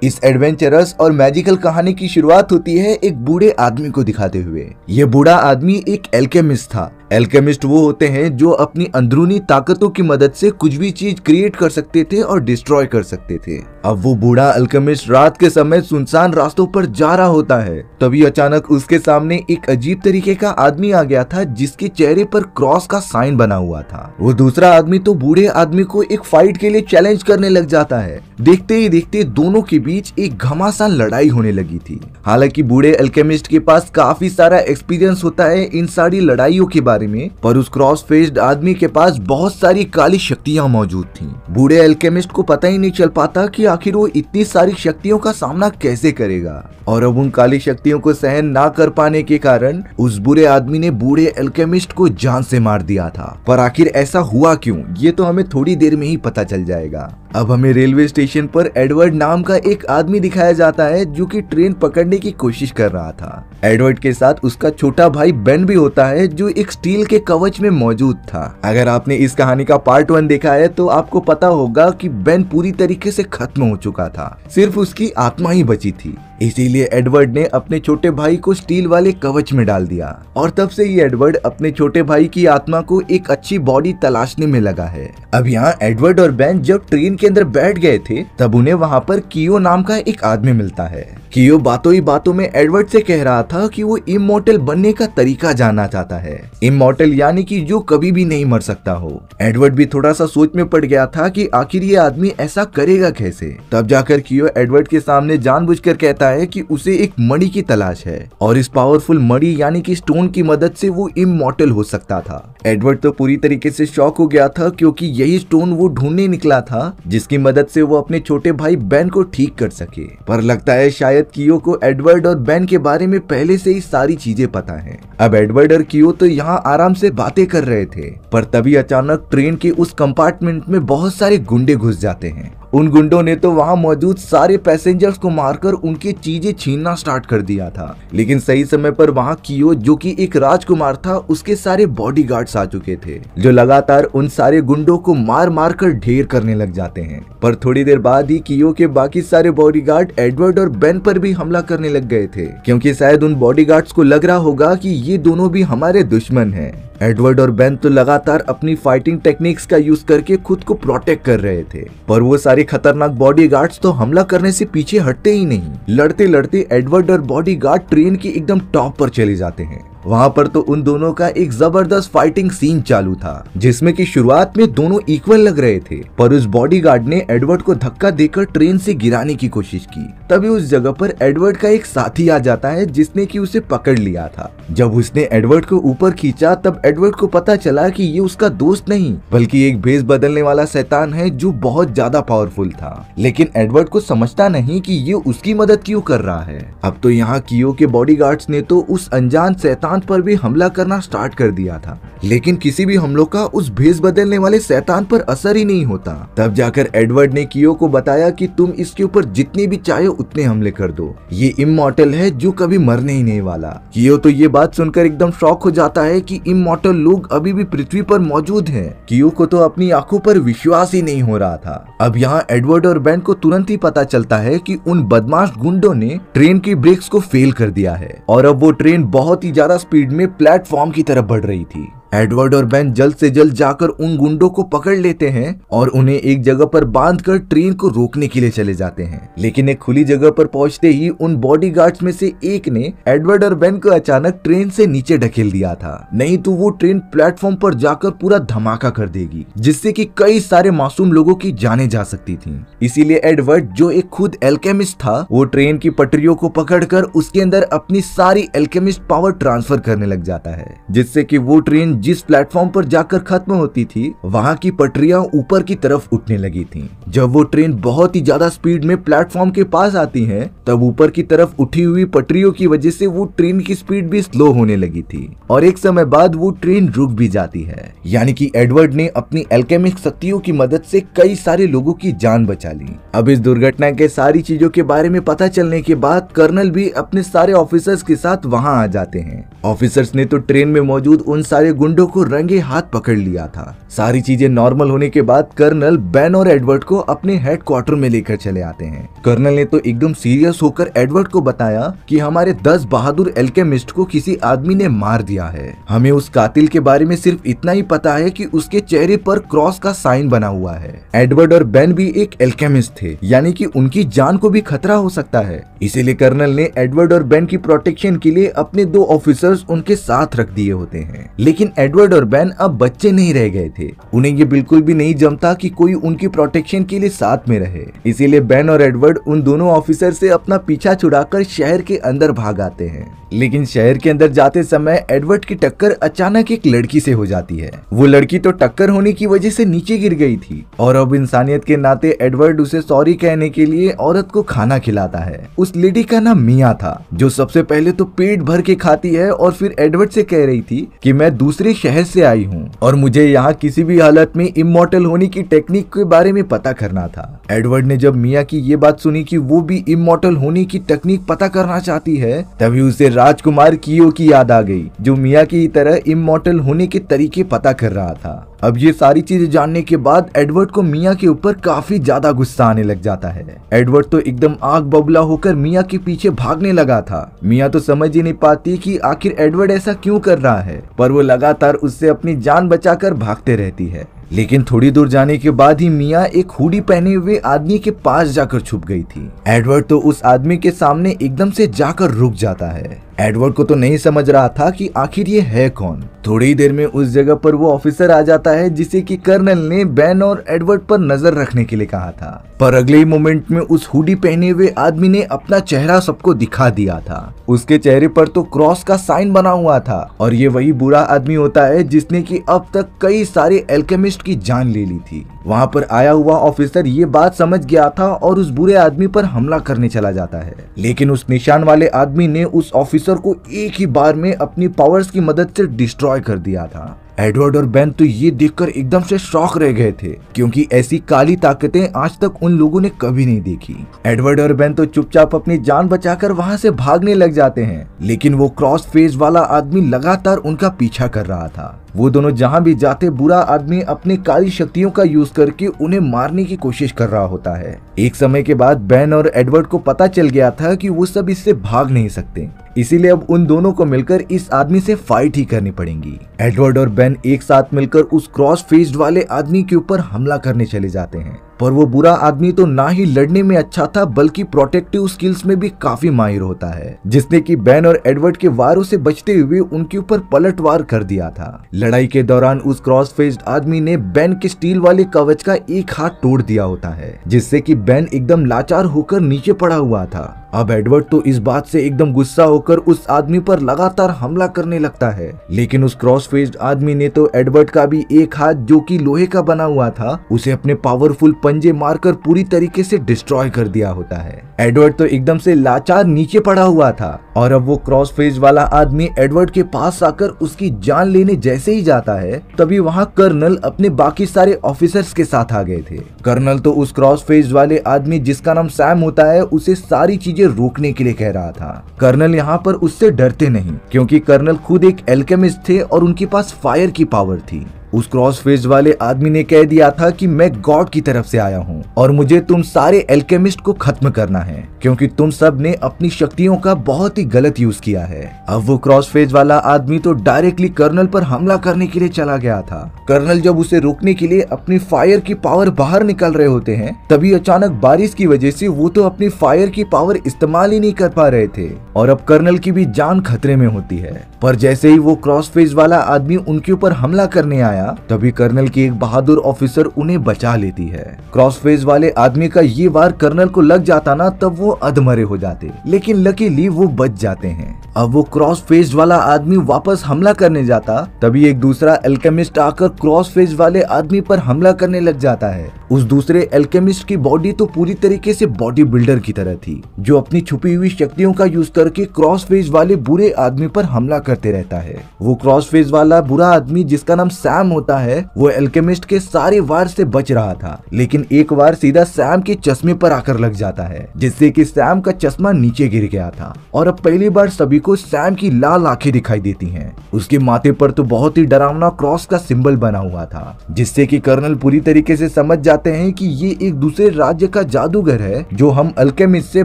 इस एडवेंचरस और मैजिकल कहानी की शुरुआत होती है एक बूढ़े आदमी को दिखाते हुए। ये बूढ़ा आदमी एक एल्केमिस्ट था। एल्केमिस्ट वो होते हैं जो अपनी अंदरूनी ताकतों की मदद से कुछ भी चीज क्रिएट कर सकते थे और डिस्ट्रॉय कर सकते थे। अब वो बूढ़ा अल्केमिस्ट रात के समय सुनसान रास्तों पर जा रहा होता है, तभी अचानक उसके सामने एक अजीब तरीके का आदमी आ गया था जिसके चेहरे पर क्रॉस का साइन बना हुआ था। वो दूसरा आदमी तो बूढ़े आदमी को एक फाइट के लिए चैलेंज करने लग जाता है। देखते ही देखते दोनों के बीच एक घमासान लड़ाई होने लगी थी। हालांकि बूढ़े अल्केमिस्ट के पास काफी सारा एक्सपीरियंस होता है इन सारी लड़ाइयों के बारे में, पर उस क्रॉस फेस्ड आदमी के पास बहुत सारी काली शक्तियां मौजूद थीं। बूढ़े अल्केमिस्ट को पता ही नहीं चल पाता कि आखिर वो इतनी सारी शक्तियों का सामना कैसे करेगा, और अब उन काली शक्तियों को सहन ना कर पाने के कारण उस बुरे आदमी ने बूढ़े अल्केमिस्ट को जान से मार दिया था। पर आखिर ऐसा हुआ क्यों, ये तो हमें थोड़ी देर में ही पता चल जाएगा। अब हमें रेलवे स्टेशन पर एडवर्ड नाम का एक आदमी दिखाया जाता है जो कि ट्रेन पकड़ने की कोशिश कर रहा था। एडवर्ड के साथ उसका छोटा भाई बेन भी होता है जो एक स्टील के कवच में मौजूद था। अगर आपने इस कहानी का पार्ट 1 देखा है तो आपको पता होगा कि बेन पूरी तरीके से खत्म हो चुका था, सिर्फ उसकी आत्मा ही बची थी। इसीलिए एडवर्ड ने अपने छोटे भाई को स्टील वाले कवच में डाल दिया, और तब से ही एडवर्ड अपने छोटे भाई की आत्मा को एक अच्छी बॉडी तलाशने में लगा है। अब यहाँ एडवर्ड और बेन जब ट्रेन के अंदर बैठ गए थे तब उन्हें वहाँ पर कियो नाम का एक आदमी मिलता है। कियो बातों ही बातों में एडवर्ड से कह रहा था कि वो इमॉर्टल बनने का तरीका जानना चाहता है। इमॉर्टल यानी कि जो कभी भी नहीं मर सकता हो। एडवर्ड भी थोड़ा सा सोच में पड़ गया था कि आखिर ये आदमी ऐसा करेगा कैसे। तब जाकर कियो एडवर्ड के सामने जानबूझकर कहता है कि उसे एक मणि की तलाश है, और इस पावरफुल मणि यानी कि स्टोन की मदद से वो इमॉर्टल हो सकता था। एडवर्ड तो पूरी तरीके से शॉक हो गया था, क्योंकि यही स्टोन वो ढूंढने निकला था जिसकी मदद से वो अपने छोटे भाई बेन को ठीक कर सके। पर लगता है शायद कियो को एडवर्ड और बेन के बारे में पहले से ही सारी चीजें पता है। अब एडवर्ड और कियो तो यहाँ आराम से बातें कर रहे थे, पर तभी अचानक ट्रेन के उस कंपार्टमेंट में बहुत सारे गुंडे घुस जाते हैं। उन गुंडों ने तो वहां मौजूद सारे पैसेंजर्स को मारकर उनकी चीजें छीनना स्टार्ट कर दिया था। लेकिन सही समय पर वहां कियो जो कि एक राजकुमार था, उसके सारे बॉडीगार्ड्स आ चुके थे जो लगातार उन सारे गुंडों को मार मार कर ढेर करने लग जाते हैं। पर थोड़ी देर बाद ही कियो के बाकी सारे बॉडीगार्ड एडवर्ड और बेन पर भी हमला करने लग गए थे, क्योंकि शायद उन बॉडीगार्ड्स को लग रहा होगा कि ये दोनों भी हमारे दुश्मन हैं। एडवर्ड और बेन तो लगातार अपनी फाइटिंग टेक्निक्स का यूज करके खुद को प्रोटेक्ट कर रहे थे, पर वो सारे खतरनाक बॉडीगार्ड्स तो हमला करने से पीछे हटते ही नहीं। लड़ते लड़ते एडवर्ड और बॉडीगार्ड ट्रेन की एकदम टॉप पर चले जाते हैं। वहां पर तो उन दोनों का एक जबरदस्त फाइटिंग सीन चालू था, जिसमें कि शुरुआत में दोनों इक्वल लग रहे थे, पर उस बॉडीगार्ड ने एडवर्ड को धक्का देकर ट्रेन से गिराने की कोशिश की। तभी उस जगह पर एडवर्ड का एक साथी आ जाता है जिसने कि उसे पकड़ लिया था। जब उसने एडवर्ड को ऊपर खींचा तब एडवर्ड को पता चला कि ये उसका दोस्त नहीं बल्कि एक भेष बदलने वाला शैतान है जो बहुत ज्यादा पावरफुल था। लेकिन एडवर्ड को समझता नहीं कि ये उसकी मदद क्यों कर रहा है। अब तो यहाँ कियो के बॉडीगार्ड्स ने तो उस अनजान शैतान पर भी हमला करना स्टार्ट कर दिया था, लेकिन किसी भी हमलों का उस भेष बदलने वाले शैतान पर असर ही नहीं होता। तब जाकर एडवर्ड ने कियो को बताया कि तुम इसके ऊपर जितने भी चाहे उतने हमले कर दो, ये इमॉर्टल है जो कभी मरने ही नहीं वाला। कियो तो ये बात सुनकर एकदम शॉक हो जाता है कि इमॉर्टल लोग अभी भी पृथ्वी पर मौजूद हैं। कियो को तो अपनी आंखों पर विश्वास ही नहीं हो रहा था। अब यहाँ एडवर्ड और बेन को तुरंत ही पता चलता है कि उन बदमाश गुंडों ने ट्रेन की ब्रेक्स को फेल कर दिया है, और अब वो ट्रेन बहुत ही ज्यादा स्पीड में प्लेटफॉर्म की तरफ बढ़ रही थी। एडवर्ड और बेन जल्द से जल्द जाकर उन गुंडों को पकड़ लेते हैं और उन्हें एक जगह पर बांधकर ट्रेन को रोकने के लिए चले जाते हैं। लेकिन एक खुली जगह पर पहुंचते ही उन बॉडीगार्ड्स में से एक ने एडवर्ड और बेन को अचानक ट्रेन से नीचे ढकेल दिया था, नहीं तो वो ट्रेन प्लेटफॉर्म पर जाकर पूरा धमाका कर देगी, जिससे कि कई सारे मासूम लोगों की जानें जा सकती थी। इसीलिए एडवर्ड जो एक खुद एल्केमिस्ट था, वो ट्रेन की पटरियों को पकड़कर उसके अंदर अपनी सारी एल्केमिस्ट पावर ट्रांसफर करने लग जाता है, जिससे कि वो ट्रेन जिस प्लेटफॉर्म पर जाकर खत्म होती थी वहां की पटरियां ऊपर की तरफ उठने लगी थीं। जब वो ट्रेन बहुत ही ज्यादा स्पीड में प्लेटफॉर्म के पास आती है तब ऊपर की तरफ उठी हुई पटरियों की वजह से वो ट्रेन की स्पीड भी स्लो होने लगी थी, और एक समय बाद वो ट्रेन रुक भी जाती है। यानी कि एडवर्ड ने अपनी एल्केमिक शक्तियों की मदद से कई सारे लोगों की जान बचा ली। अब इस दुर्घटना के सारी चीजों के बारे में पता चलने के बाद कर्नल भी अपने सारे ऑफिसर्स के साथ वहां आ जाते हैं ऑफिसर्स ने तो ट्रेन में मौजूद उन सारे गुंडों को रंगे हाथ पकड़ लिया था। सारी चीजें नॉर्मल होने के बाद कर्नल बेन और एडवर्ड को अपने हेडक्वार्टर में लेकर चले आते हैं। कर्नल ने तो एकदम सीरियस होकर एडवर्ड को बताया कि हमारे 10 बहादुर एल्केमिस्ट को किसी आदमी ने मार दिया है। हमें उस कातिल के बारे में सिर्फ इतना ही पता है कि उसके चेहरे पर क्रॉस का साइन बना हुआ है। एडवर्ड और बेन भी एक एल्केमिस्ट थे, यानी कि उनकी जान को भी खतरा हो सकता है। इसीलिए कर्नल ने एडवर्ड और बेन की प्रोटेक्शन के लिए अपने 2 ऑफिसर्स उनके साथ रख दिए होते हैं। लेकिन एडवर्ड और बेन अब बच्चे नहीं रह गए थे। उन्हें ये बिल्कुल भी नहीं जमता कि कोई उनकी प्रोटेक्शन के लिए साथ में रहे। इसीलिए बेन और एडवर्ड उन दोनों ऑफिसर से अपना पीछा छुड़ाकर शहर के अंदर भाग आते हैं। लेकिन शहर के अंदर जाते समय एडवर्ड की टक्कर अचानक एक लड़की से हो जाती है। वो लड़की तो टक्कर होने की वजह से नीचे गिर गई थी और अब इंसानियत के नाते एडवर्ड उसे सॉरी कहने के लिए औरत को खाना खिलाता है। उस लेडी का नाम मिया था, जो सबसे पहले तो पेट भर के खाती है और फिर एडवर्ड से कह रही थी कि मैं दूसरे शहर से आई हूँ और मुझे यहाँ किसी भी हालत में इमॉर्टल होने की टेक्निक के बारे में पता करना था। एडवर्ड ने जब मिया की ये बात सुनी कि वो भी इमॉर्टल होने की टेक्निक पता करना चाहती है, तभी उसे राजकुमार कियो की याद आ गई, जो मिया की तरह इमॉर्टल होने के तरीके पता कर रहा था। अब ये सारी चीजें जानने के बाद एडवर्ड को मिया के ऊपर काफी ज्यादा गुस्सा आने लग जाता है। एडवर्ड तो एकदम आग बबूला होकर मिया के पीछे भागने लगा था। मिया तो समझ ही नहीं पाती कि आखिर एडवर्ड ऐसा क्यों कर रहा है, पर वो लगातार उससे अपनी जान बचाकर भागते रहती है। लेकिन थोड़ी दूर जाने के बाद ही मिया एक हुडी पहने हुए आदमी के पास जाकर छुप गई थी। एडवर्ड तो उस आदमी के सामने एकदम से जाकर रुक जाता है। एडवर्ड को तो नहीं समझ रहा था कि आखिर ये है कौन। थोड़ी ही देर में उस जगह पर वो ऑफिसर आ जाता है जिसे कि कर्नल ने बेन और एडवर्ड पर नजर रखने के लिए कहा था। पर अगले ही मोमेंट में उस हुडी पहने हुए आदमी ने अपना चेहरा सबको दिखा दिया था। उसके चेहरे पर तो क्रॉस का साइन बना हुआ था और ये वही बुरा आदमी होता है जिसने कि अब तक कई सारे एल्केमिस्ट की जान ले ली थी। वहाँ पर आया हुआ ऑफिसर ये बात समझ गया था और उस बुरे आदमी पर हमला करने चला जाता है। लेकिन उस निशान वाले आदमी ने उस ऑफिसर को एक ही बार में अपनी पावर्स की मदद से डिस्ट्रॉय कर दिया था। एडवर्ड और बेन तो ये देखकर एकदम से शॉक रह गए थे, क्योंकि ऐसी काली ताकतें आज तक उन लोगों ने कभी नहीं देखी। एडवर्ड और बेन तो चुपचाप अपनी जान बचाकर वहां से भागने लग जाते हैं, लेकिन वो क्रॉस फेस वाला आदमी लगातार उनका पीछा कर रहा था। वो दोनों जहां भी जाते बुरा आदमी अपनी काली शक्तियों का यूज करके उन्हें मारने की कोशिश कर रहा होता है। एक समय के बाद बेन और एडवर्ड को पता चल गया था कि वो सब इससे भाग नहीं सकते, इसीलिए अब उन दोनों को मिलकर इस आदमी से फाइट ही करनी पड़ेगी। एडवर्ड और बेन एक साथ मिलकर उस क्रॉस फेस्ड वाले आदमी के ऊपर हमला करने चले जाते हैं। पर वो बुरा आदमी तो ना ही लड़ने में अच्छा था बल्कि प्रोटेक्टिव स्किल्स में भी काफी माहिर होता है, जिसने कि बेन और एडवर्ड के वारों से बचते हुए उनके ऊपर पलटवार कर दिया था। लड़ाई के दौरान उस क्रॉस फेस्ड आदमी ने बेन के स्टील वाले कवच का एक हाथ तोड़ दिया होता है, जिससे कि बेन एकदम लाचार होकर नीचे पड़ा हुआ था। अब एडवर्ड तो इस बात से एकदम गुस्सा होकर उस आदमी पर लगातार हमला करने लगता है, लेकिन उस क्रॉस फेस्ड आदमी ने तो एडवर्ड का भी एक हाथ जो कि लोहे का बना हुआ था उसे अपने पावरफुल पंजे मारकर पूरी तरीके से डिस्ट्रॉय कर दिया होता है। एडवर्ड तो एकदम से लाचार नीचे पड़ा हुआ था और अब वो क्रॉस फेस वाला आदमी एडवर्ड के पास आकर उसकी जान लेने जैसे ही जाता है, तभी वहाँ कर्नल अपने बाकी सारे ऑफिसर्स के साथ आ गए थे। कर्नल तो उस क्रॉस फेस वाले आदमी जिसका नाम सैम होता है उसे सारी चीजें रोकने के लिए कह रहा था। कर्नल यहाँ पर उससे डरते नहीं, क्योंकि कर्नल खुद एक एल्केमिस्ट थे और उनके पास फायर की पावर थी। उस क्रॉस फेस वाले आदमी ने कह दिया था कि मैं गॉड की तरफ से आया हूँ और मुझे तुम सारे एल्केमिस्ट को खत्म करना है, क्योंकि तुम सब ने अपनी शक्तियों का बहुत ही गलत यूज किया है। अब वो क्रॉस फेस वाला आदमी तो डायरेक्टली कर्नल पर हमला करने के लिए चला गया था। कर्नल जब उसे रोकने के लिए अपनी फायर की पावर बाहर निकल रहे होते हैं, तभी अचानक बारिश की वजह से वो तो अपनी फायर की पावर इस्तेमाल ही नहीं कर पा रहे थे और अब कर्नल की भी जान खतरे में होती है। पर जैसे ही वो क्रॉस फेस वाला आदमी उनके ऊपर हमला करने आया, तभी कर्नल की एक बहादुर ऑफिसर उन्हें बचा लेती है। क्रॉस फेस वाले आदमी का ये वार कर्नल को लग जाता ना, तब वो अधमरे हो जाते, लेकिन लकीली वो बच जाते हैं। अब वो क्रॉस फेस वाला आदमी वापस हमला करने जाता, तभी एक दूसरा एल्केमिस्ट आकर क्रॉस फेस वाले आदमी पर हमला करने लग जाता है। उस दूसरे एल्केमिस्ट की बॉडी तो पूरी तरीके से बॉडी बिल्डर की तरह थी, जो अपनी छुपी हुई शक्तियों का यूज करके क्रॉस फेस वाले बुरे आदमी पर हमला करते रहता है। वो क्रॉस फेस वाला बुरा आदमी जिसका नाम सैम होता है, वो एल्केमिस्ट के सारे वार से बच रहा था, लेकिन एक वार सीधा सैम के चश्मे पर आकर लग जाता है, जिससे कि सैम का चश्मा नीचे गिर गया था और अब पहली बार सभी को सैम की लाल आंखें दिखाई देती हैं। उसके माथे पर तो बहुत ही डरावना क्रॉस का सिंबल बना हुआ था, जिससे कि कर्नल पूरी तरीके से समझ जाते हैं कि ये एक दूसरे राज्य का जादूगर है जो हम अल्केमिस्ट से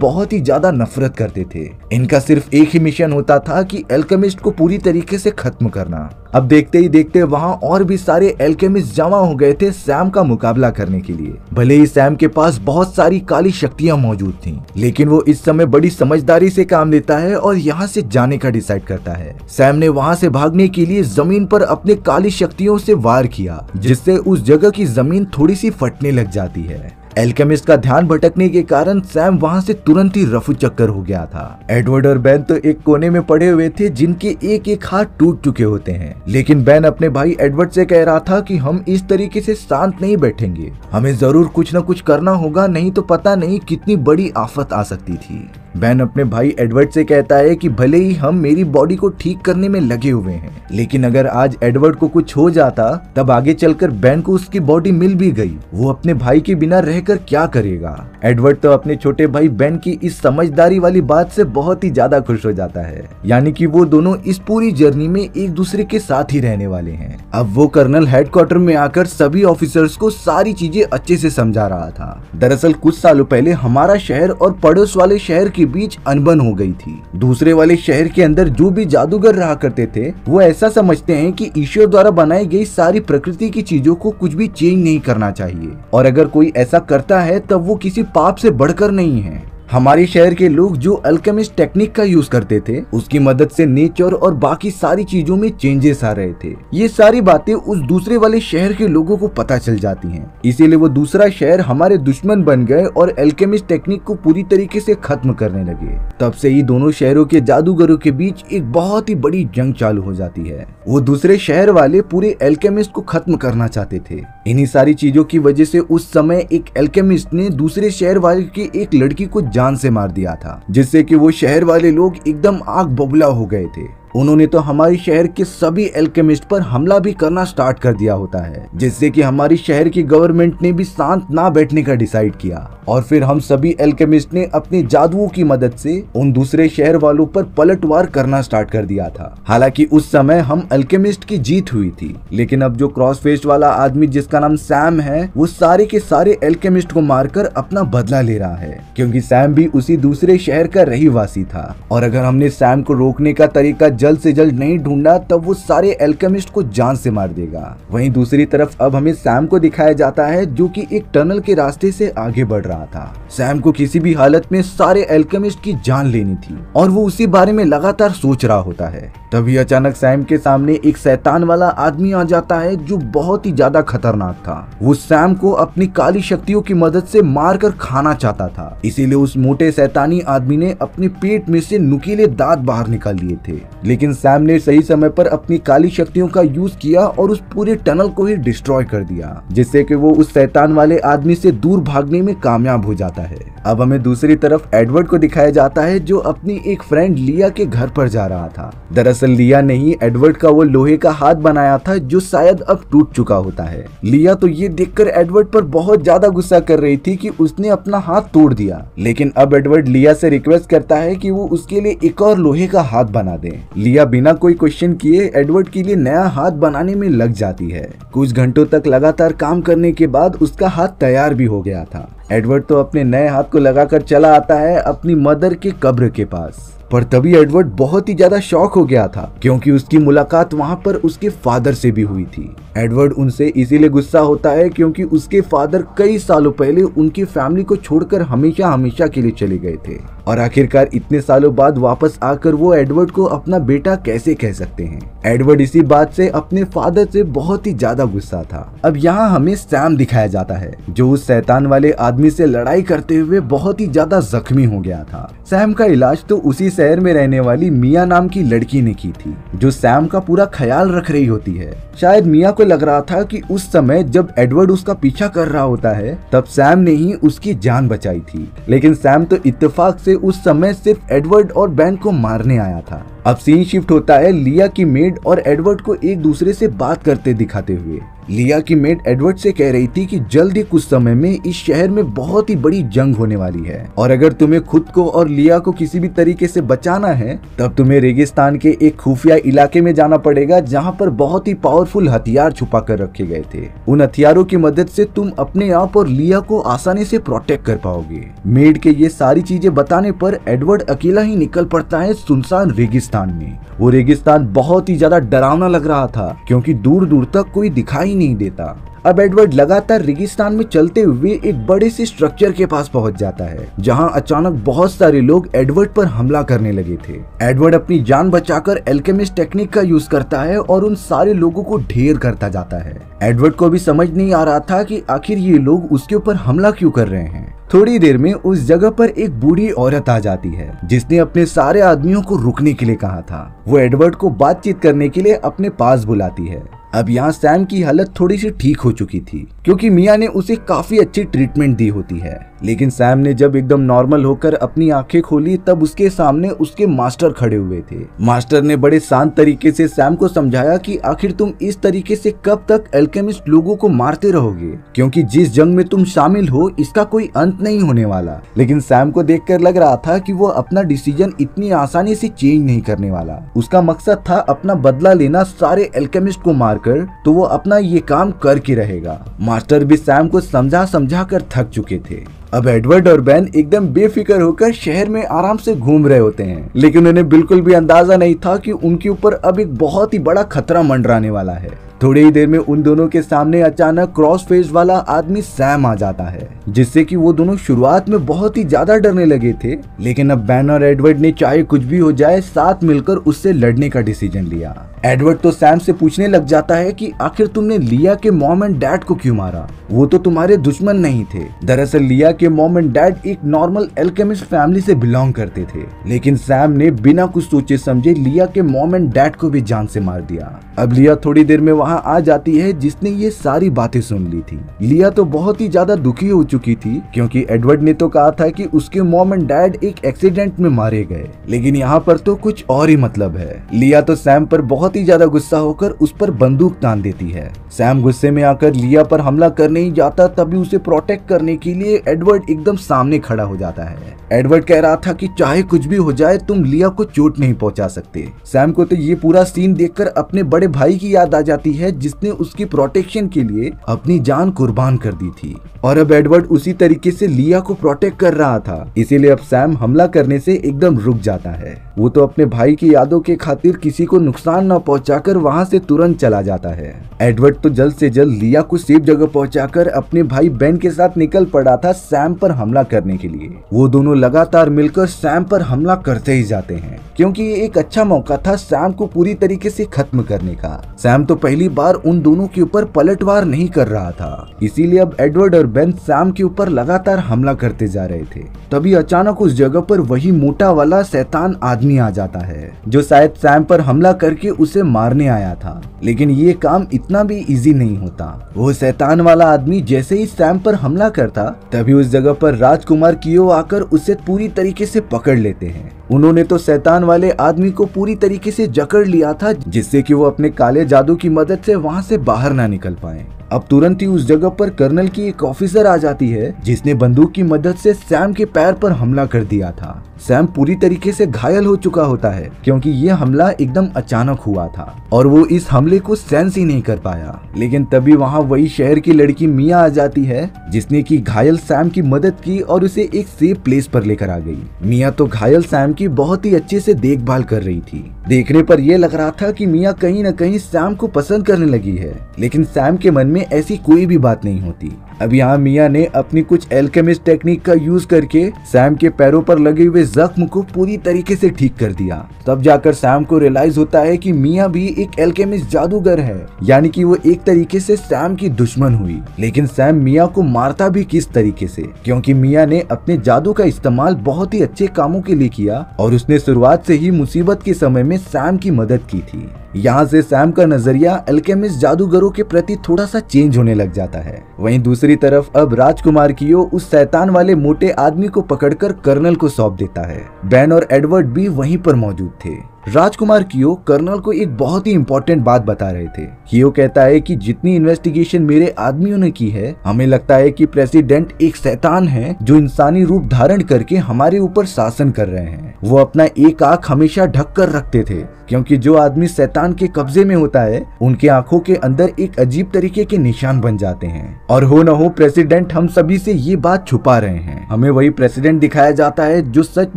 बहुत ही ज्यादा नफरत करते थे। इनका सिर्फ एक ही मिशन होता था कि अल्केमिस्ट को पूरी तरीके से खत्म करना। अब देखते ही देखते वहाँ और भी सारे अल्केमिस्ट जमा हो गए थे सैम का मुकाबला करने के लिए। भले ही सैम के पास बहुत सारी काली शक्तियां मौजूद थीं, लेकिन वो इस समय बड़ी समझदारी से काम लेता है और यहाँ से जाने का डिसाइड करता है। सैम ने वहाँ से भागने के लिए जमीन पर अपने काली शक्तियों से वार किया, जिससे उस जगह की जमीन थोड़ी सी फटने लग जाती है। एल्केमिस्ट का ध्यान भटकने के कारण सैम वहां से तुरंत ही रफू चक्कर हो गया था। एडवर्ड और बेन तो एक कोने में पड़े हुए थे जिनके एक एक हाथ टूट चुके होते हैं, लेकिन बेन अपने भाई एडवर्ड से कह रहा था कि हम इस तरीके से शांत नहीं बैठेंगे, हमें जरूर कुछ न कुछ करना होगा, नहीं तो पता नहीं कितनी बड़ी आफत आ सकती थी। बेन अपने भाई एडवर्ड से कहता है कि भले ही हम मेरी बॉडी को ठीक करने में लगे हुए हैं, लेकिन अगर आज एडवर्ड को कुछ हो जाता तब आगे चलकर बेन को उसकी बॉडी मिल भी गई, वो अपने भाई के बिना रहकर क्या करेगा। एडवर्ड तो अपने छोटे भाई बेन की इस समझदारी वाली बात से बहुत ही ज्यादा खुश हो जाता है, यानी कि वो दोनों इस पूरी जर्नी में एक दूसरे के साथ ही रहने वाले हैं। अब वो कर्नल हेडक्वार्टर में आकर सभी ऑफिसर्स को सारी चीजें अच्छे से समझा रहा था। दरअसल कुछ सालों पहले हमारा शहर और पड़ोस वाले शहर के बीच अनबन हो गई थी। दूसरे वाले शहर के अंदर जो भी जादूगर रहा करते थे वो ऐसा समझते हैं कि ईश्वर द्वारा बनाई गई सारी प्रकृति की चीजों को कुछ भी चेंज नहीं करना चाहिए, और अगर कोई ऐसा करता है तब वो किसी पाप से बढ़कर नहीं है। हमारे शहर के लोग जो अल्केमिस्ट टेक्निक का यूज करते थे उसकी मदद से नेचर और बाकी सारी चीजों में चेंजेस आ रहे थे। ये सारी बातें उस दूसरे वाले शहर के लोगों को पता चल जाती हैं, इसीलिए वो दूसरा शहर हमारे दुश्मन बन गए और अल्केमिस्ट टेक्निक को पूरी तरीके से खत्म करने लगे। तब से ही दोनों शहरों के जादूगरों के बीच एक बहुत ही बड़ी जंग चालू हो जाती है। वो दूसरे शहर वाले पूरे अल्केमिस्ट को खत्म करना चाहते थे। इन्हीं सारी चीजों की वजह से उस समय एक अल्केमिस्ट ने दूसरे शहर वाले की एक लड़की को जान से मार दिया था, जिससे कि वो शहर वाले लोग एकदम आग बबूला हो गए थे। उन्होंने तो हमारे शहर के सभी अल्केमिस्ट पर हमला भी करना स्टार्ट कर दिया होता है, जिससे कि हमारी शहर की गवर्नमेंट ने भी शांत ना बैठने का डिसाइड किया और फिर हम सभी अल्केमिस्ट ने अपने जादुओं की मदद से उन दूसरे शहर वालों पर पलटवार करना स्टार्ट कर दिया था। हालांकि उस समय हम अल्केमिस्ट की जीत हुई थी, लेकिन अब जो क्रॉस फेस वाला आदमी जिसका नाम सैम है वो सारे के सारे अल्केमिस्ट को मारकर अपना बदला ले रहा है, क्योंकि सैम भी उसी दूसरे शहर का रहीवासी था और अगर हमने सैम को रोकने का तरीका जल्द से जल्द नहीं ढूंढा तब वो सारे अल्केमिस्ट को जान से मार देगा। वहीं दूसरी तरफ अब हमें सैम को दिखाया जाता है जो कि एक टनल के रास्ते से आगे बढ़ रहा था। सैम को किसी भी हालत में सारे अल्केमिस्ट की जान लेनी थी और वो उसी बारे में लगातार सोच रहा होता है। तभी अचानक सैम के सामने एक शैतान वाला आदमी आ जाता है जो बहुत ही ज्यादा खतरनाक था। वो सैम को अपनी काली शक्तियों की मदद से मार कर खाना चाहता था, इसीलिए उस मोटे शैतानी आदमी ने अपने पेट में से नुकीले दांत बाहर निकाल लिए थे, लेकिन सैम ने सही समय पर अपनी काली शक्तियों का यूज किया और उस पूरे टनल को ही डिस्ट्रॉय कर दिया, जिससे कि वो उस शैतान वाले आदमी से दूर भागने में कामयाब हो जाता है। अब हमें दूसरी तरफ एडवर्ड को दिखाया जाता है जो अपनी एक फ्रेंड लिया के घर पर जा रहा था। दरअसल लिया ने ही एडवर्ड का वो लोहे का हाथ बनाया था जो शायद अब टूट चुका होता है। लिया तो ये देखकर एडवर्ड पर बहुत ज्यादा गुस्सा कर रही थी कि उसने अपना हाथ तोड़ दिया, लेकिन अब एडवर्ड लिया से रिक्वेस्ट करता है कि वो उसके लिए एक और लोहे का हाथ बना दे। लिया बिना कोई क्वेश्चन किए एडवर्ड के लिए नया हाथ बनाने में लग जाती है। कुछ घंटों तक लगातार काम करने के बाद उसका हाथ तैयार भी हो गया था। एडवर्ड तो अपने नए हाथ को लगाकर चला आता है अपनी मदर के कब्र के पास, पर तभी एडवर्ड बहुत ही ज्यादा शॉक हो गया था क्योंकि उसकी मुलाकात वहां पर उसके फादर से भी हुई थी। एडवर्ड उनसे इसीलिए गुस्सा होता है क्योंकि उसके फादर कई सालों पहले उनकी फैमिली को छोड़कर हमेशा हमेशा के लिए चले गए थे और आखिरकार इतने सालों बाद वापस आकर वो एडवर्ड को अपना बेटा कैसे कह सकते हैं। एडवर्ड इसी बात से अपने फादर से बहुत ही ज्यादा गुस्सा था। अब यहाँ हमें सैम दिखाया जाता है जो उस शैतान वाले आदमी से लड़ाई करते हुए बहुत ही ज्यादा जख्मी हो गया था। सैम का इलाज तो उसी शहर में रहने वाली मिया नाम की लड़की ने की थी जो सैम का पूरा ख्याल रख रही होती है। शायद मिया को लग रहा था कि उस समय जब एडवर्ड उसका पीछा कर रहा होता है तब सैम ने ही उसकी जान बचाई थी, लेकिन सैम तो इत्तेफाक से उस समय सिर्फ एडवर्ड और बेन को मारने आया था। अब सीन शिफ्ट होता है लिया की मेड और एडवर्ड को एक दूसरे से बात करते दिखाते हुए। लिया की मेड एडवर्ड से कह रही थी कि जल्द ही कुछ समय में इस शहर में बहुत ही बड़ी जंग होने वाली है और अगर तुम्हें खुद को और लिया को किसी भी तरीके से बचाना है तब तुम्हें रेगिस्तान के एक खुफिया इलाके में जाना पड़ेगा जहां पर बहुत ही पावरफुल हथियार छुपा कर रखे गए थे। उन हथियारों की मदद से तुम अपने आप और लिया को आसानी से प्रोटेक्ट कर पाओगे। मेड के ये सारी चीजें बताने पर एडवर्ड अकेला ही निकल पड़ता है सुनसान रेगिस्तान में। वो रेगिस्तान बहुत ही ज्यादा डरावना लग रहा था क्योंकि दूर दूर तक कोई दिखाई नहीं देता। अब एडवर्ड लगातार रेगिस्तान में चलते हुए एक बड़े से स्ट्रक्चर के पास पहुंच जाता है जहां अचानक बहुत सारे लोग एडवर्ड पर हमला करने लगे थे। एडवर्ड अपनी जान बचाकर एल्केमिस्ट टेक्निक का यूज करता है और उन सारे लोगों को ढेर करता जाता है। एडवर्ड को भी समझ नहीं आ रहा था कि आखिर ये लोग उसके ऊपर हमला क्यों कर रहे हैं। थोड़ी देर में उस जगह पर एक बूढ़ी औरत आ जाती है जिसने अपने सारे आदमियों को रुकने के लिए कहा था। वो एडवर्ड को बातचीत करने के लिए अपने पास बुलाती है। अब यहाँ सैम की हालत थोड़ी सी ठीक हो चुकी थी क्योंकि मिया ने उसे काफी अच्छी ट्रीटमेंट दी होती है, लेकिन सैम ने जब एकदम नॉर्मल होकर अपनी आंखें खोली तब उसके सामने उसके मास्टर खड़े हुए थे। मास्टर ने बड़े शांत तरीके से सैम को समझाया कि आखिर तुम इस तरीके से कब तक एल्केमिस्ट लोगों को मारते रहोगे, क्योंकि जिस जंग में तुम शामिल हो इसका कोई अंत नहीं होने वाला। लेकिन सैम को देखकर लग रहा था कि वो अपना डिसीजन इतनी आसानी से चेंज नहीं करने वाला। उसका मकसद था अपना बदला लेना सारे एल्केमिस्ट को मारकर, तो वो अपना ये काम करके रहेगा। मास्टर भी सैम को समझा समझा कर थक चुके थे। अब एडवर्ड और बेन एकदम बेफिक्र होकर शहर में आराम से घूम रहे होते हैं, लेकिन उन्हें बिल्कुल भी अंदाजा नहीं था कि उनके ऊपर अब एक बहुत ही बड़ा खतरा मंडराने वाला है। थोड़ी ही देर में उन दोनों के सामने अचानक क्रॉस फेस वाला आदमी सैम आ जाता है, जिससे कि वो दोनों शुरुआत में बहुत ही ज्यादा डरने लगे थे, लेकिन अब बेन और एडवर्ड ने चाहे कुछ भी हो जाए साथ मिलकर उससे लड़ने का डिसीजन लिया। एडवर्ड तो सैम से पूछने लग जाता है कि आखिर तुमने लिया के मॉम एंड डैड को क्यों मारा, वो तो तुम्हारे दुश्मन नहीं थे। दरअसल लिया के मॉम एंड डैड एक नॉर्मल एल्केमिस्ट फैमिली से बिलोंग करते थे, लेकिन सैम ने बिना कुछ सोचे समझे लिया के मॉम एंड डैड को भी जान से मार दिया। अब लिया थोड़ी देर में वहाँ आ जाती है जिसने ये सारी बातें सुन ली थी। लिया तो बहुत ही ज्यादा दुखी हो चुकी थी क्योंकि एडवर्ड ने तो कहा था कि उसके मॉम एंड डैड एक एक्सीडेंट में मारे गए, लेकिन यहाँ पर तो कुछ और ही मतलब है। लिया तो सैम पर बहुत ही ज्यादा गुस्सा होकर उस पर बंदूक तान देती है। सैम गुस्से में आकर लिया पर हमला करने ही जाता, तभी उसे प्रोटेक्ट करने के लिए एडवर्ड एकदम सामने खड़ा हो जाता है। एडवर्ड कह रहा था कि चाहे कुछ भी हो जाए तुम लिया को चोट नहीं पहुंचा सकते। सैम को तो ये पूरा सीन देखकर अपने बड़े भाई की याद आ जाती है जिसने उसकी प्रोटेक्शन के लिए अपनी जान कुर्बान कर दी थी, और अब एडवर्ड उसी तरीके से लिया को प्रोटेक्ट कर रहा था। इसीलिए अब सैम हमला करने से एकदम रुक जाता है। वो तो अपने भाई की यादों के खातिर किसी को नुकसान न पहुंचाकर वहां से तुरंत चला जाता है। एडवर्ड तो जल्द से जल्द लिया को सेफ जगह पहुंचाकर अपने भाई बेन के साथ निकल पड़ा था सैम पर हमला करने के लिए। वो दोनों लगातार मिलकर सैम पर हमला करते ही जाते हैं क्योंकि ये एक अच्छा मौका था सैम को पूरी तरीके से खत्म करने का। सैम तो पहली बार उन दोनों के ऊपर पलटवार नहीं कर रहा था, इसीलिए अब एडवर्ड और बेन सैम के ऊपर लगातार हमला करते जा रहे थे। तभी अचानक उस जगह पर वही मोटा वाला शैतान आदमी आ जाता है जो शायद सैम पर हमला करके उसे मारने आया था, लेकिन ये काम इतना भी इजी नहीं होता। वो शैतान वाला आदमी जैसे ही सैम पर हमला करता तभी उस जगह पर राजकुमार कियो आकर उसे पूरी तरीके से पकड़ लेते हैं। उन्होंने तो शैतान वाले आदमी को पूरी तरीके से जकड़ लिया था जिससे कि वो अपने काले जादू की मदद से वहां से बाहर ना निकल पाए। अब तुरंत ही उस जगह पर कर्नल की एक ऑफिसर आ जाती है जिसने बंदूक की मदद से सैम के पैर पर हमला कर दिया था। सैम पूरी तरीके से घायल हो चुका होता है क्योंकि ये हमला एकदम अचानक हुआ था और वो इस हमले को सेंस ही नहीं कर पाया। लेकिन तभी वहाँ वही शहर की लड़की मिया आ जाती है जिसने की घायल सैम की मदद की और उसे एक सेफ प्लेस पर लेकर आ गई। मिया तो घायल सैम की बहुत ही अच्छे से देखभाल कर रही थी। देखने पर यह लग रहा था कि मिया कहीं न कहीं सैम को पसंद करने लगी है, लेकिन सैम के मन में ऐसी कोई भी बात नहीं होती। अब यहाँ मिया ने अपनी कुछ एल्केमिस्ट टेक्निक का यूज करके सैम के पैरों पर लगे हुए जख्म को पूरी तरीके से ठीक कर दिया। तब जाकर सैम को रियलाइज होता है कि मिया भी एक एल्केमिस्ट जादूगर है, यानी कि वो एक तरीके से सैम की दुश्मन हुई। लेकिन सैम मिया को मारता भी किस तरीके से, क्योंकि मिया ने अपने जादू का इस्तेमाल बहुत ही अच्छे कामों के लिए किया और उसने शुरुआत से ही मुसीबत के समय में सैम की मदद की थी। यहाँ से सैम का नजरिया एल्केमिस्ट जादूगरों के प्रति थोड़ा सा चेंज होने लग जाता है। वहीं दूसरी तरफ अब राजकुमार कियो उस शैतान वाले मोटे आदमी को पकड़कर कर्नल को सौंप देता है। बेन और एडवर्ड भी वहीं पर मौजूद थे। राजकुमार कियो कर्नल को एक बहुत ही इम्पोर्टेंट बात बता रहे थे। कियो कहता है कि जितनी इन्वेस्टिगेशन मेरे आदमियों ने की है, हमें लगता है कि प्रेसिडेंट एक शैतान है जो इंसानी रूप धारण करके हमारे ऊपर शासन कर रहे हैं। वो अपना एक आंख हमेशा ढक कर रखते थे, क्योंकि जो आदमी शैतान के कब्जे में होता है उनके आंखों के अंदर एक अजीब तरीके के निशान बन जाते हैं। और हो न हो प्रेसिडेंट हम सभी से ये बात छुपा रहे हैं। हमें वही प्रेसिडेंट दिखाया जाता है जो सच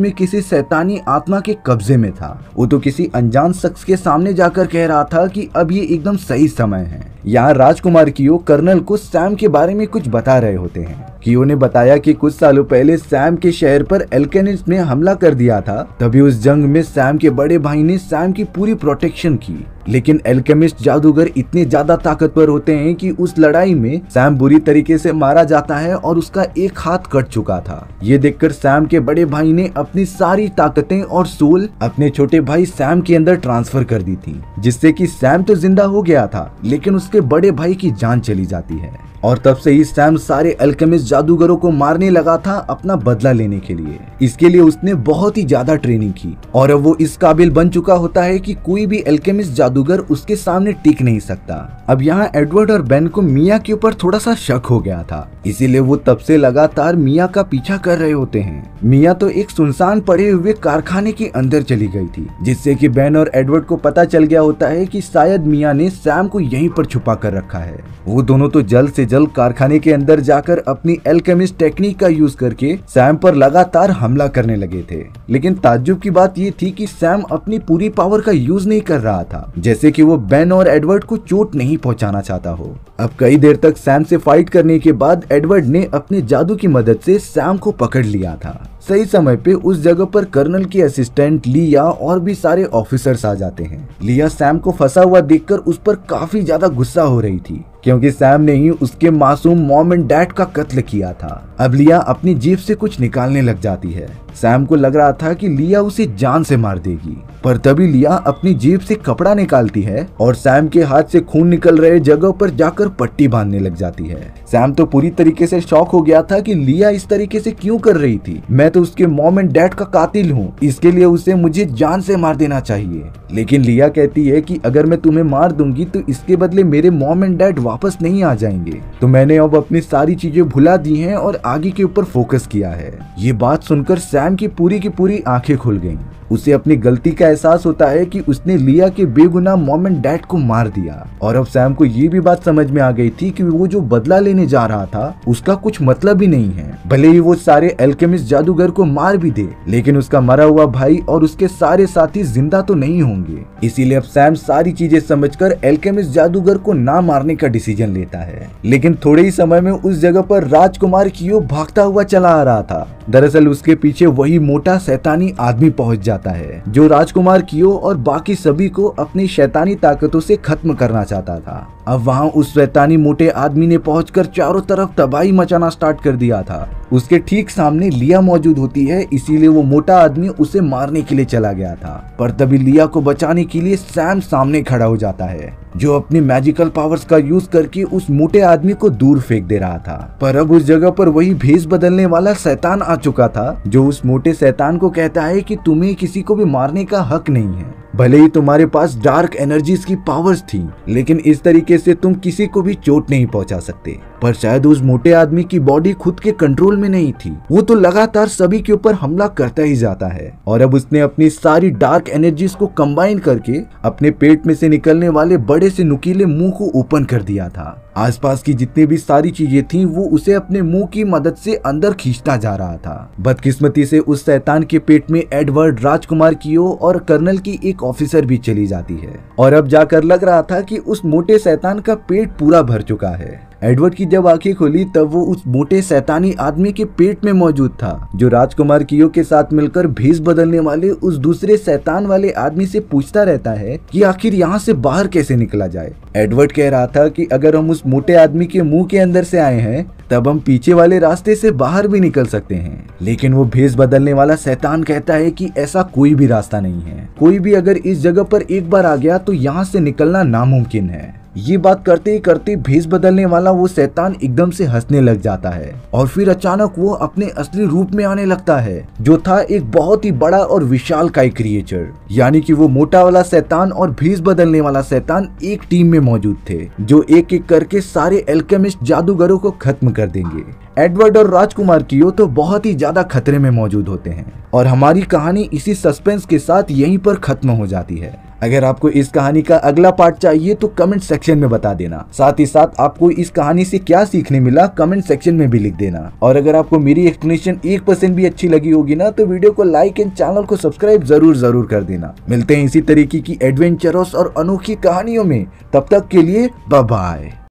में किसी शैतानी आत्मा के कब्जे में था। वो तो किसी अनजान शख्स के सामने जाकर कह रहा था कि अब ये एकदम सही समय है। यहाँ राजकुमार कियो कर्नल को सैम के बारे में कुछ बता रहे होते हैं। कियो ने बताया कि कुछ सालों पहले सैम के शहर पर एल्केमिस्ट ने हमला कर दिया था। तभी उस जंग में सैम के बड़े भाई ने सैम की पूरी प्रोटेक्शन की, लेकिन एल्केमिस्ट जादूगर इतने ज्यादा ताकतवर होते हैं कि उस लड़ाई में सैम बुरी तरीके से मारा जाता है और उसका एक हाथ कट चुका था। ये देखकर सैम के बड़े भाई ने अपनी सारी ताकतें और सोल अपने छोटे भाई सैम के अंदर ट्रांसफर कर दी थी, जिससे कि सैम तो जिंदा हो गया था लेकिन उसके बड़े भाई की जान चली जाती है। और तब से ही सैम सारे एल्केमिस्ट जादूगरों को मारने लगा था अपना बदला लेने के लिए। इसके लिए उसने बहुत ही ज्यादा ट्रेनिंग की और अब वो इस काबिल बन चुका होता है कि कोई भी एल्केमिस्ट जादूगर उसके सामने टिक नहीं सकता। अब यहाँ एडवर्ड और बेन को मिया के ऊपर थोड़ा सा शक हो गया था, इसीलिए वो तब से लगातार मिया का पीछा कर रहे होते हैं। मिया तो एक सुनसान पड़े हुए कारखाने के अंदर चली गई थी, जिससे कि बेन और एडवर्ड को पता चल गया होता है कि शायद मिया ने सैम को यहीं पर छुपा कर रखा है। वो दोनों तो जल्द से जल्द कारखाने के अंदर जाकर अपनी एल्केमिस्ट टेक्निक का यूज करके सैम पर लगातार हमला करने लगे थे। लेकिन ताज्जुब की बात ये थी कि सैम अपनी पूरी पावर का यूज नहीं कर रहा था, जैसे कि वो बेन और एडवर्ड को चोट नहीं पहुंचाना चाहता हो। अब कई देर तक सैम से फाइट करने के बाद एडवर्ड ने अपने जादू की मदद से सैम को पकड़ लिया था। सही समय पे उस जगह पर कर्नल की असिस्टेंट लिया और भी सारे ऑफिसर्स आ जाते हैं। लिया सैम को फंसा हुआ देखकर उस पर काफी ज्यादा गुस्सा हो रही थी, क्योंकि सैम ने ही उसके मासूम मॉम एंड डैड का कत्ल किया था। अब लिया अपनी जेब से कुछ निकालने लग जाती है। सैम को लग रहा था कि लिया उसे जान से मार देगी, पर तभी लिया अपनी जेब से कपड़ा निकालती है और सैम के हाथ से खून निकल रहे जगह पर जाकर पट्टी बांधने लग जाती है। सैम तो पूरी तरीके से शॉक हो गया था कि लिया इस तरीके से क्यों कर रही थी। मैं तो उसके मॉम एंड डैड का कातिल हूँ, इसके लिए उसे मुझे जान से मार देना चाहिए। लेकिन लिया कहती है कि अगर मैं तुम्हें मार दूंगी तो इसके बदले मेरे मॉम एंड डैड वापस नहीं आ जाएंगे, तो मैंने अब अपनी सारी चीजें भुला दी हैं और आगे के ऊपर फोकस किया है। ये बात सुनकर सैम की पूरी आंखें खुल गईं। उसे अपनी गलती का एहसास होता है कि उसने लिया के बेगुनाह मॉम एंड डैड को मार दिया। और अब सैम को ये भी बात समझ में आ गई थी कि वो जो बदला लेने जा रहा था उसका कुछ मतलब ही नहीं है। भले ही वो सारे एल्केमिस्ट जादूगर को मार भी दे, लेकिन उसका मरा हुआ भाई और उसके सारे साथी जिंदा तो नहीं होंगे। इसीलिए अब सैम सारी चीजें समझकर एल्केमिस्ट जादूगर को ना मारने का डिसीजन लेता है। लेकिन थोड़े ही समय में उस जगह पर राजकुमार कियो भागता हुआ चला आ रहा था। दरअसल उसके पीछे वही मोटा शैतानी आदमी पहुंच जाता है जो राजकुमार कियो और बाकी सभी को अपनी शैतानी ताकतों से खत्म करना चाहता था। अब वहाँ उस शैतानी मोटे आदमी ने पहुंचकर चारों तरफ तबाही मचाना स्टार्ट कर दिया था। उसके ठीक सामने लिया मौजूद होती है, इसीलिए वो मोटा आदमी उसे मारने के लिए चला गया था। पर तभी लिया को बचाने के लिए सैम सामने खड़ा हो जाता है, जो अपनी मैजिकल पावर्स का यूज करके उस मोटे आदमी को दूर फेंक दे रहा था। पर अब उस जगह पर वही भेष बदलने वाला शैतान आ चुका था, जो उस मोटे शैतान को कहता है कि तुम्हें किसी को भी मारने का हक नहीं है। भले ही तुम्हारे पास डार्क एनर्जीज की पावर्स थी, लेकिन इस तरीके से तुम किसी को भी चोट नहीं पहुंचा सकते। पर शायद उस मोटे आदमी की बॉडी खुद के कंट्रोल में नहीं थी, वो तो लगातार सभी के ऊपर हमला करता ही जाता है। और अब उसने अपनी सारी डार्क एनर्जीज को कंबाइन करके अपने पेट में से निकलने वाले बड़े से नुकीले मुंह को ओपन कर दिया था। आसपास की जितनी भी सारी चीजें थी वो उसे अपने मुंह की मदद से अंदर खींचता जा रहा था। बदकिस्मती से उस शैतान के पेट में एडवर्ड, राजकुमार कियो और कर्नल की एक ऑफिसर भी चली जाती है। और अब जाकर लग रहा था कि उस मोटे शैतान का पेट पूरा भर चुका है। एडवर्ड की जब आंखें खुली तब वो उस मोटे शैतानी आदमी के पेट में मौजूद था, जो राजकुमार कियो के साथ मिलकर भेष बदलने वाले उस दूसरे शैतान वाले आदमी से पूछता रहता है कि आखिर यहाँ से बाहर कैसे निकला जाए। एडवर्ड कह रहा था कि अगर हम उस मोटे आदमी के मुंह के अंदर से आए हैं तब हम पीछे वाले रास्ते से बाहर भी निकल सकते हैं। लेकिन वो भेष बदलने वाला शैतान कहता है कि ऐसा कोई भी रास्ता नहीं है। कोई भी अगर इस जगह पर एक बार आ गया तो यहाँ से निकलना नामुमकिन है। ये बात करते ही करते भेष बदलने वाला वो शैतान एकदम से हंसने लग जाता है और फिर अचानक वो अपने असली रूप में आने लगता है, जो था एक बहुत ही बड़ा और विशालकाय क्रिएचर। यानी कि वो मोटा वाला शैतान और भेष बदलने वाला शैतान एक टीम में मौजूद थे, जो एक एक करके सारे एल्केमिस्ट जादूगरों को खत्म कर देंगे। एडवर्ड और राजकुमार कियो तो बहुत ही ज्यादा खतरे में मौजूद होते हैं और हमारी कहानी इसी सस्पेंस के साथ यहीं पर खत्म हो जाती है। अगर आपको इस कहानी का अगला पार्ट चाहिए तो कमेंट सेक्शन में बता देना। साथ ही साथ आपको इस कहानी से क्या सीखने मिला कमेंट सेक्शन में भी लिख देना। और अगर आपको मेरी एक्सप्लेनेशन 1% भी अच्छी लगी होगी ना तो वीडियो को लाइक एंड चैनल को सब्सक्राइब जरूर कर देना। मिलते हैं इसी तरीके की एडवेंचरस और अनोखी कहानियों में, तब तक के लिए बाय बाय।